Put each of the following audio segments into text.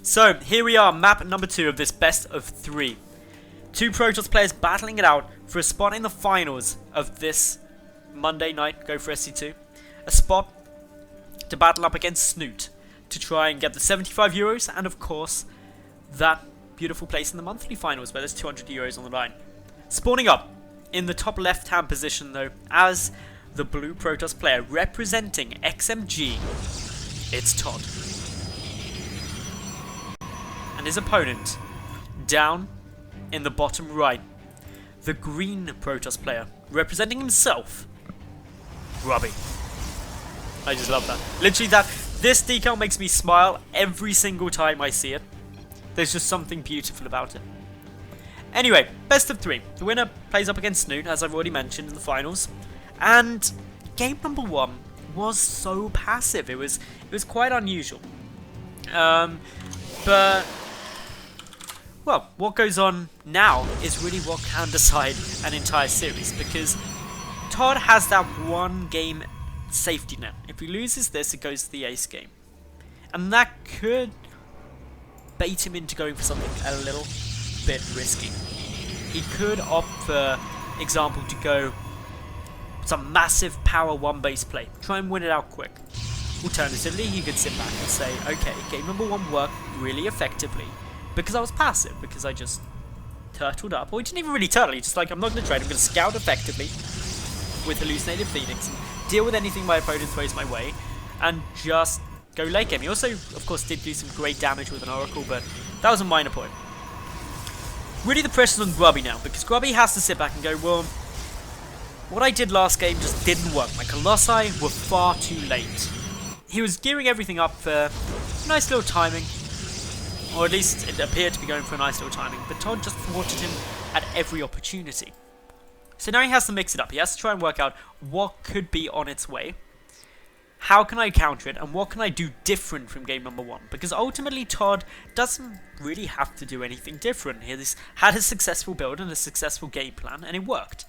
So here we are, map number 2 of this best of 3. Two Protoss players battling it out for a spot in the finals of this Monday night Go for SC2. A spot to battle up against Snoot to try and get the 75 euros and of course that beautiful place in the monthly finals where there's 200 euros on the line. Spawning up in the top left hand position though as the blue Protoss player representing XMG, it's ToD. And his opponent down in the bottom right, the green Protoss player representing himself, Grubby. I just love that. Literally this decal makes me smile every single time I see it. There's just something beautiful about it. Anyway, best of 3. The winner plays up against Snoot, as I've already mentioned, in the finals. And game number 1 was so passive. It was quite unusual. But well, what goes on now is really what can decide an entire series, because ToD has that one game safety net. If he loses this, it goes to the ace game. And that could bait him into going for something a little bit risky. He could opt, for example, to go some massive power 1 base play. Try and win it out quick. Alternatively, he could sit back and say, okay, game number 1 worked really effectively because I was passive, because I just turtled up. Or he didn't even really turtle, he's just like, I'm not going to trade, I'm going to scout effectively with Hallucinated Phoenix and deal with anything my opponent throws my way and just go late game. He also, of course, did do some great damage with an Oracle, but that was a minor point. Really the pressure's on Grubby now, because Grubby has to sit back and go, well, what I did last game just didn't work. My Colossi were far too late. He was gearing everything up for nice little timing, or at least it appeared to be going for a nice little timing, but ToD just thwarted him at every opportunity. So now he has to mix it up. He has to try and work out what could be on its way, how can I counter it, and what can I do different from game number 1? Because ultimately ToD doesn't really have to do anything different. He had a successful build and a successful game plan, and it worked.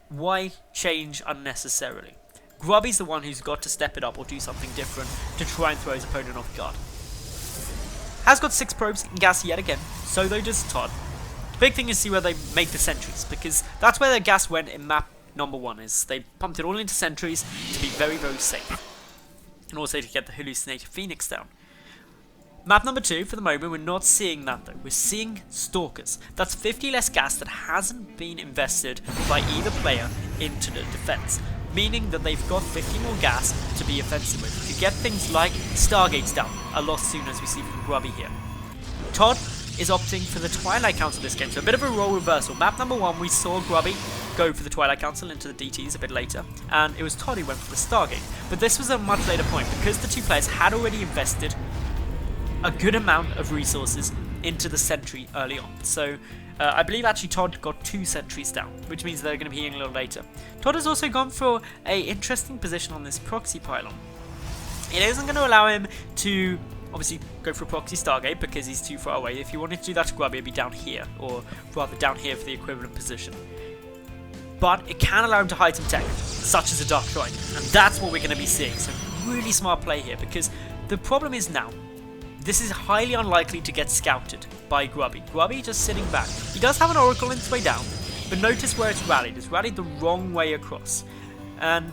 Why change unnecessarily? Grubby's the one who's got to step it up or do something different to try and throw his opponent off guard. Has got 6 probes in gas yet again, so though does ToD. Big thing is see where they make the sentries, because that's where their gas went in map number 1, is they pumped it all into sentries to be very, very safe. And also to get the Hallucinated Phoenix down. Map number 2, for the moment, we're not seeing that though. We're seeing Stalkers. That's 50 less gas that hasn't been invested by either player into the defense. Meaning that they've got 50 more gas to be offensive with, to get things like Stargates down a lot sooner, as we see from Grubby here. ToD is opting for the Twilight Council this game, so a bit of a role reversal. Map number 1, we saw Grubby go for the Twilight Council into the DTs a bit later, and it was ToD who went for the Stargate. But this was a much later point, because the two players had already invested a good amount of resources into the sentry early on. So I believe actually ToD got 2 sentries down, which means they're going to be healing a little later. ToD has also gone for a interesting position on this proxy pylon. It isn't going to allow him to obviously go for a proxy Stargate because he's too far away. If you wanted to do that to Grubby, it'd be down here, or rather down here for the equivalent position. But it can allow him to hide some tech, such as a Dark Shrine, and that's what we're going to be seeing. So really smart play here, because the problem is now, this is highly unlikely to get scouted by Grubby. Grubby just sitting back. He does have an Oracle in its way down, but notice where it's rallied. It's rallied the wrong way across, and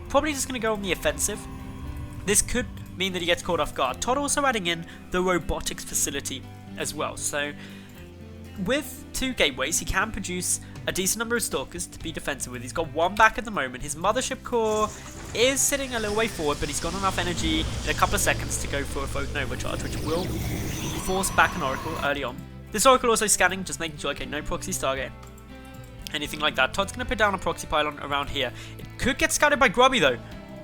probably just going to go on the offensive. This could mean that he gets caught off guard. ToD also adding in the robotics facility as well. So with 2 gateways, he can produce a decent number of Stalkers to be defensive with. He's got 1 back at the moment. His Mothership Core is sitting a little way forward, but he's got enough energy in a couple of seconds to go for a Photon Overcharge, which will force back an Oracle early on. This Oracle also scanning, just making sure, okay, no proxy Stargate, anything like that. ToD's going to put down a proxy pylon around here. It could get scouted by Grubby though.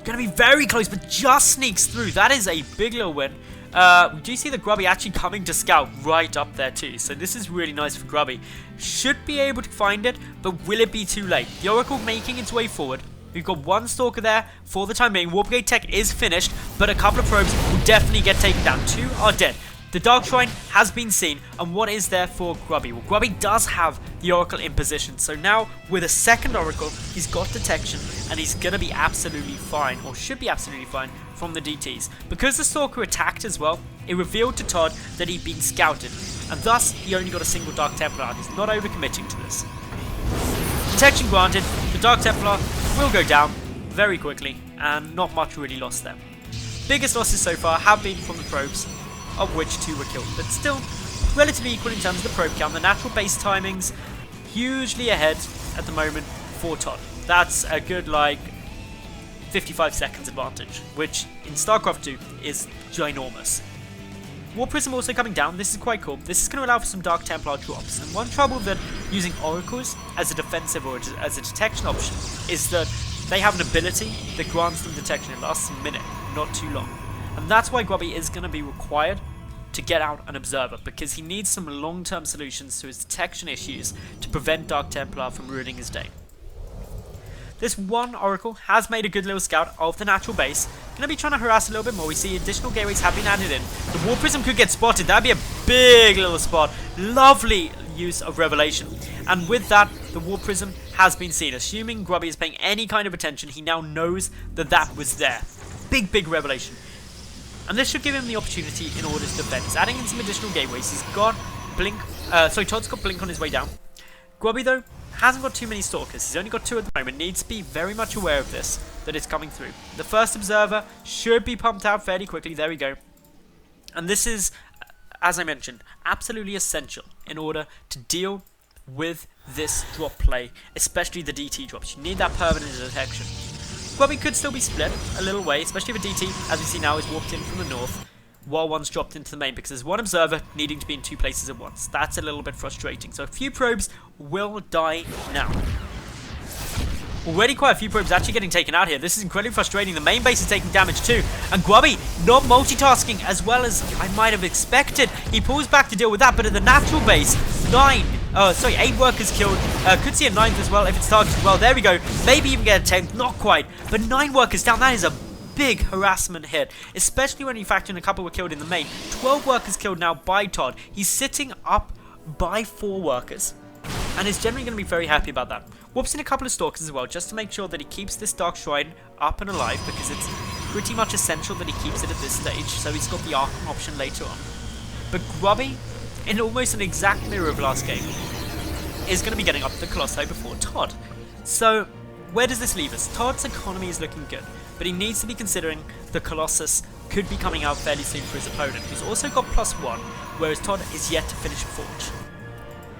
Going to be very close, but just sneaks through. That is a big little win. We do see the Grubby actually coming to scout right up there too, so this is really nice for Grubby. Should be able to find it, but will it be too late? The Oracle making its way forward. We've got 1 Stalker there for the time being. Warp Gate tech is finished, but a couple of probes will definitely get taken down. 2 are dead. The Dark Shrine has been seen, and what is there for Grubby? Well, Grubby does have the Oracle in position, so now with a second Oracle, he's got detection, and he's going to be absolutely fine, or should be absolutely fine, from the DTs. Because the Stalker attacked as well, it revealed to ToD that he'd been scouted, and thus he only got a single Dark Templar, and he's not overcommitting to this. Detection granted, the Dark Templar will go down very quickly, and not much really lost there. Biggest losses so far have been from the probes, of which 2 were killed, but still relatively equal in terms of the probe count. The natural base timings hugely ahead at the moment for ToD. That's a good 55 seconds advantage, which in StarCraft 2 is ginormous. War Prism also coming down. This is quite cool. This is going to allow for some Dark Templar drops, and one trouble that using Oracles as a defensive or as a detection option is that they have an ability that grants them detection. It lasts a minute, not too long. And that's why Grubby is going to be required to get out an Observer, because he needs some long-term solutions to his detection issues to prevent Dark Templar from ruining his day. This one Oracle has made a good little scout of the natural base. Going to be trying to harass a little bit more. We see additional gateways have been added in. The War Prism could get spotted. That'd be a big little spot. Lovely use of Revelation. And with that, the War Prism has been seen. Assuming Grubby is paying any kind of attention, he now knows that that was there. Big Revelation. And this should give him the opportunity in order to defend. He's adding in some additional gateways. He's got Blink. ToD's got Blink on his way down. Grubby, though, hasn't got too many Stalkers. He's only got 2 at the moment. Needs to be very much aware of this, that it's coming through. The first Observer should be pumped out fairly quickly. There we go. And this is, as I mentioned, absolutely essential in order to deal with this drop play, especially the DT drops. You need that permanent detection. Grubby could still be split a little way, especially if a DT, as we see now, is warped in from the north, while one's dropped into the main, because there's one Observer needing to be in 2 places at once. That's a little bit frustrating. So a few probes will die now. Already quite a few probes actually getting taken out here. This is incredibly frustrating. The main base is taking damage too. And Grubby not multitasking as well as I might have expected. He pulls back to deal with that, but at the natural base, 8 workers killed. Could see a 9th as well if it's targeted well. There we go. Maybe even get a 10th. Not quite. But 9 workers down. That is a big harassment hit, especially when you factor in a couple were killed in the main. 12 workers killed now by ToD. He's sitting up by 4 workers, and is generally going to be very happy about that. Whoops in a couple of Stalkers as well, just to make sure that he keeps this Dark Shrine up and alive, because it's pretty much essential that he keeps it at this stage, so he's got the Arc option later on. But Grubby, in almost an exact mirror of last game, is going to be getting up the Colossi before ToD. So, where does this leave us? ToD's economy is looking good, but he needs to be considering the Colossus could be coming out fairly soon for his opponent, who's also got +1, whereas ToD is yet to finish a Forge.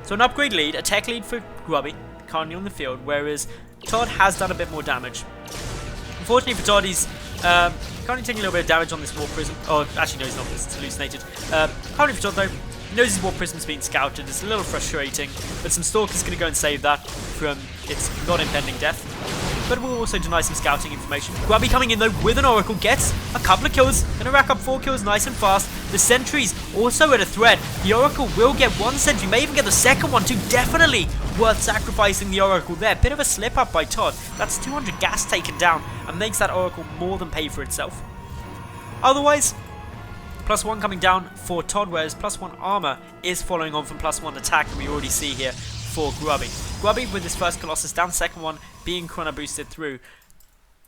So an upgrade lead, a tech lead for Grubby, currently on the field, whereas ToD has done a bit more damage. Unfortunately for ToD, he's currently taking a little bit of damage on this War Prism. Oh, actually no, he's not, because it's hallucinated. Currently for ToD though, he knows his War Prism's being scouted. It's a little frustrating, but some Stalker's going to go and save that from its not impending death. But we'll also deny some scouting information. Grubby coming in though with an Oracle, gets a couple of kills, gonna rack up 4 kills nice and fast. The sentries also at a threat. The Oracle will get 1 sentry, may even get the second one too. Definitely worth sacrificing the Oracle there. Bit of a slip up by ToD. That's 200 gas taken down and makes that Oracle more than pay for itself. Otherwise, +1 coming down for ToD, whereas +1 armor is following on from +1 attack that we already see here for Grubby. Grubby with his first Colossus down, second one being chrono boosted through,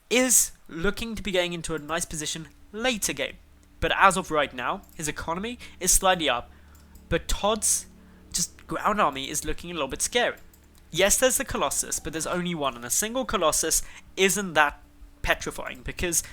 is looking to be getting into a nice position later game. But as of right now, his economy is slightly up, but ToD's just ground army is looking a little bit scary. Yes, there's the Colossus, but there's only one, and a single Colossus isn't that petrifying, because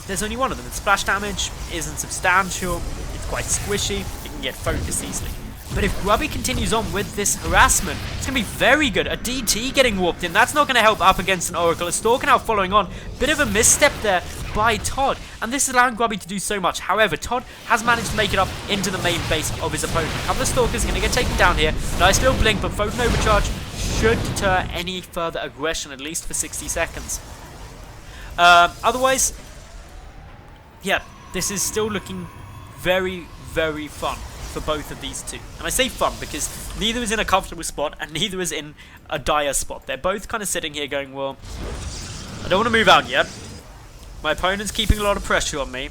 there's only one of them. Its splash damage isn't substantial, it's quite squishy, it can get focused easily. But if Grubby continues on with this harassment, it's going to be very good. A DT getting warped in, that's not going to help up against an Oracle. A Stalker now following on. Bit of a misstep there by ToD, and this is allowing Grubby to do so much. However, ToD has managed to make it up into the main base of his opponent. A couple of Stalkers going to get taken down here. Nice little blink, but Photon Overcharge should deter any further aggression, at least for 60 seconds. Otherwise, yeah, this is still looking very, very fun for both of these two. And I say fun because neither is in a comfortable spot and neither is in a dire spot. They're both kind of sitting here going, well, I don't want to move out yet. My opponent's keeping a lot of pressure on me.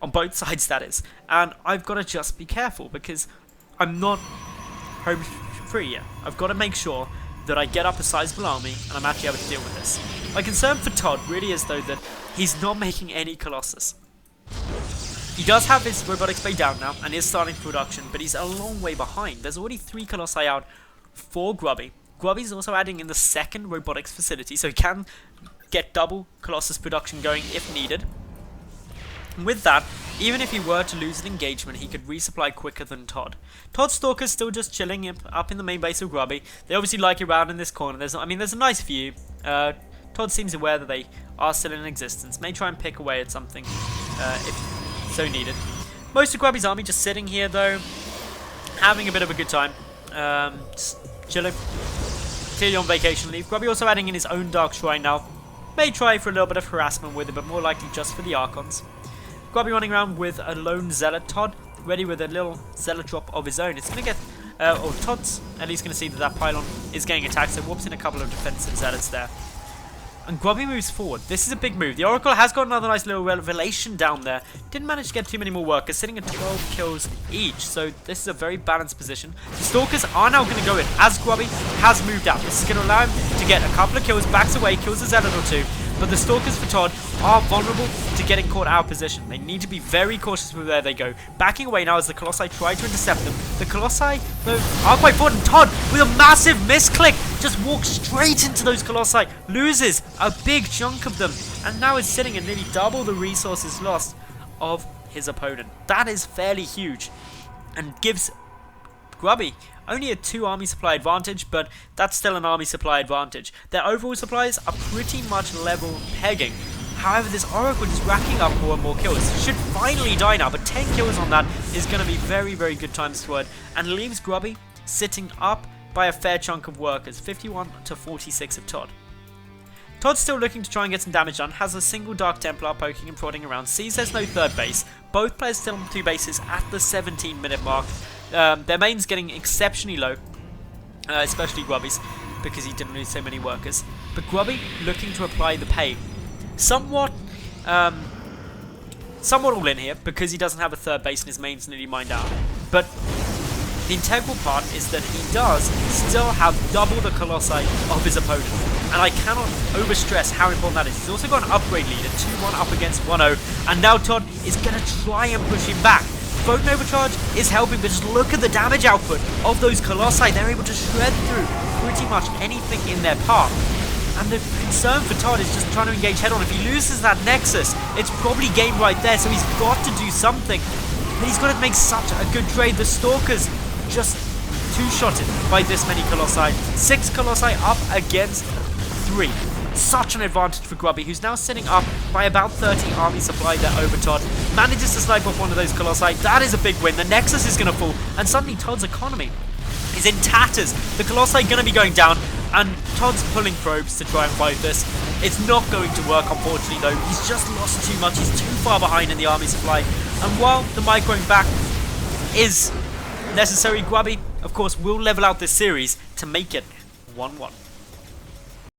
On both sides, that is. And I've got to just be careful because I'm not home free yet. I've got to make sure that I get up a sizable army and I'm actually able to deal with this. My concern for ToD really is though that he's not making any Colossus. He does have his robotics bay down now and is starting production, but he's a long way behind. There's already 3 Colossi out for Grubby. Grubby's also adding in the second robotics facility, so he can get double Colossus production going if needed. And with that, even if he were to lose an engagement, he could resupply quicker than ToD. ToD's Stalker's still just chilling up in the main base of Grubby. They obviously like it around in this corner. There's a nice view. ToD seems aware that they are still in existence. May try and pick away at something if so needed. Most of Grubby's army just sitting here though, having a bit of a good time. Just chilling. Clearly on vacation leave. Grubby also adding in his own Dark Shrine now. May try for a little bit of harassment with it, but more likely just for the Archons. Grubby running around with a lone Zealot. ToD ready with a little Zealot drop of his own. It's going to get, or ToD's at least going to see that pylon is getting attacked, so whoops in a couple of defensive Zealots there. And Grubby moves forward. This is a big move. The Oracle has got another nice little revelation down there. Didn't manage to get too many more workers, sitting at 12 kills each. So this is a very balanced position. The Stalkers are now going to go in as Grubby has moved out. This is going to allow him to get a couple of kills, backs away, kills a Zealot or 2. But the Stalkers for ToD are vulnerable to getting caught out of position. They need to be very cautious with where they go. Backing away now as the Colossi try to intercept them. The Colossi, though, are quite forward, and ToD, with a massive misclick, just walks straight into those Colossi, loses a big chunk of them, and now is sitting at nearly double the resources lost of his opponent. That is fairly huge, and gives Grubby only a 2 army supply advantage, but that's still an army supply advantage. Their overall supplies are pretty much level pegging. However, this Oracle is racking up more and more kills. Should finally die now, but 10 kills on that is going to be very, very good times squared, and leaves Grubby sitting up by a fair chunk of workers, 51 to 46 of ToD. ToD's still looking to try and get some damage done, has a single Dark Templar poking and prodding around, sees there's no third base. Both players still on 2 bases at the 17-minute mark. Their main's getting exceptionally low, especially Grubby's, because he didn't lose so many workers. But Grubby looking to apply the pay. Somewhat all in here, because he doesn't have a third base and his main's nearly mined out. But the integral part is that he does still have double the Colossi of his opponent. And I cannot overstress how important that is. He's also got an upgrade lead, a 2-1 up against 1-0. And now ToD is going to try and push him back. Photon Overcharge is helping, but just look at the damage output of those Colossi. They're able to shred through pretty much anything in their path. And the concern for ToD is just trying to engage head-on. If he loses that Nexus, it's probably game right there, so he's got to do something. But he's got to make such a good trade. The Stalkers just 2-shotted by this many Colossi. 6 Colossi up against 3. Such an advantage for Grubby, who's now sitting up by about 30 army supply there over ToD. Manages to snipe off one of those Colossi. That is a big win. The Nexus is going to fall, and suddenly ToD's economy is in tatters. The Colossi going to be going down, and ToD's pulling probes to try and fight this. It's not going to work, unfortunately, though. He's just lost too much. He's too far behind in the army supply. And while the microing back is necessary, Grubby, of course, will level out this series to make it 1-1.